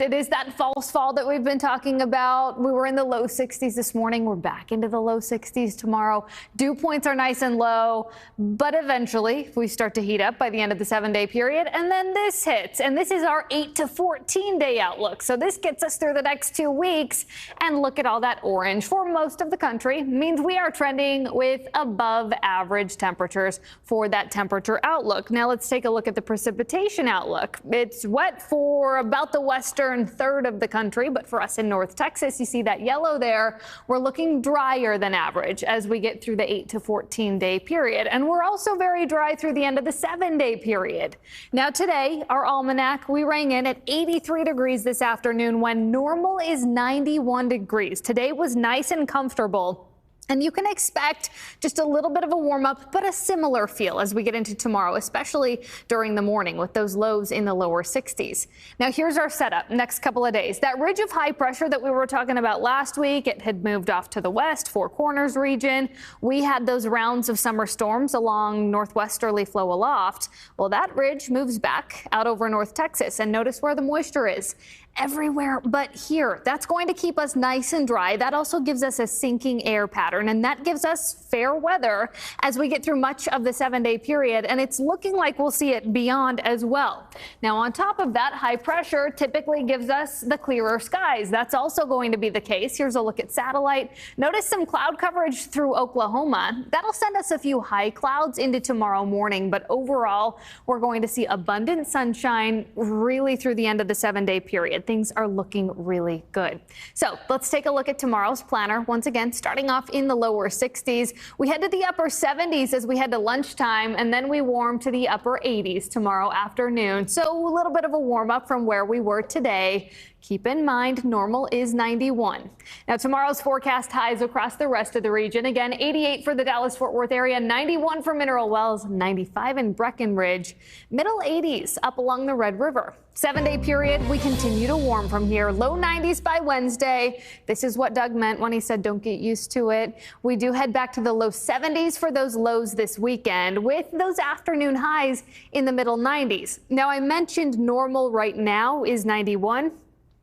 It is that false fall that we've been talking about. We were in the low 60s this morning. We're back into the low 60s tomorrow. Dew points are nice and low, but eventually we start to heat up by the end of the 7-day period. And then this hits, and this is our 8 to 14 day outlook. So this gets us through the next 2 weeks. And look at all that orange for most of the country means we are trending with above average temperatures for that temperature outlook. Now let's take a look at the precipitation outlook. It's wet for about the western third of the country, but for us in North Texas, you see that yellow there. We're looking drier than average as we get through the 8 to 14 day period. And we're also very dry through the end of the 7-day period. Now today, our almanac, we rang in at 83 degrees this afternoon when normal is 91 degrees. Today was nice and comfortable. And you can expect just a little bit of a warm up, but a similar feel as we get into tomorrow, especially during the morning with those lows in the lower 60s. Now here's our setup next couple of days. That ridge of high pressure that we were talking about last week, it had moved off to the west, Four Corners region. We had those rounds of summer storms along northwesterly flow aloft. Well, that ridge moves back out over North Texas, and notice where the moisture is. Everywhere but here. That's going to keep us nice and dry. That also gives us a sinking air pattern, and that gives us fair weather as we get through much of the 7-day period, and it's looking like we'll see it beyond as well. Now on top of that, high pressure typically gives us the clearer skies. That's also going to be the case. Here's a look at satellite. Notice some cloud coverage through Oklahoma. That'll send us a few high clouds into tomorrow morning, but overall we're going to see abundant sunshine really through the end of the 7-day period. Things are looking really good. So let's take a look at tomorrow's planner. Once again, starting off in the lower 60s. We head to the upper 70s as we head to lunchtime, and then we warm to the upper 80s tomorrow afternoon. So a little bit of a warm up from where we were today. Keep in mind, normal is 91. Now tomorrow's forecast highs across the rest of the region. Again, 88 for the Dallas-Fort Worth area, 91 for Mineral Wells, 95 in Breckenridge, middle 80s up along the Red River. 7-day period, we continue to warm from here. Low 90s by Wednesday. This is what Doug meant when he said don't get used to it. We do head back to the low 70s for those lows this weekend with those afternoon highs in the middle 90s. Now I mentioned normal right now is 91.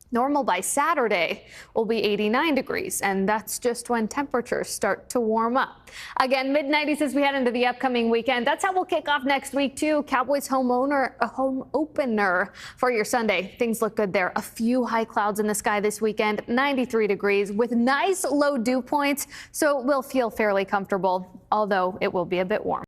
Normal by Saturday will be 89 degrees, and that's just when temperatures start to warm up. Again, mid-90s as we head into the upcoming weekend. That's how we'll kick off next week, too. Cowboys home opener for your Sunday. Things look good there. A few high clouds in the sky this weekend, 93 degrees with nice low dew points, so it will feel fairly comfortable, although it will be a bit warm.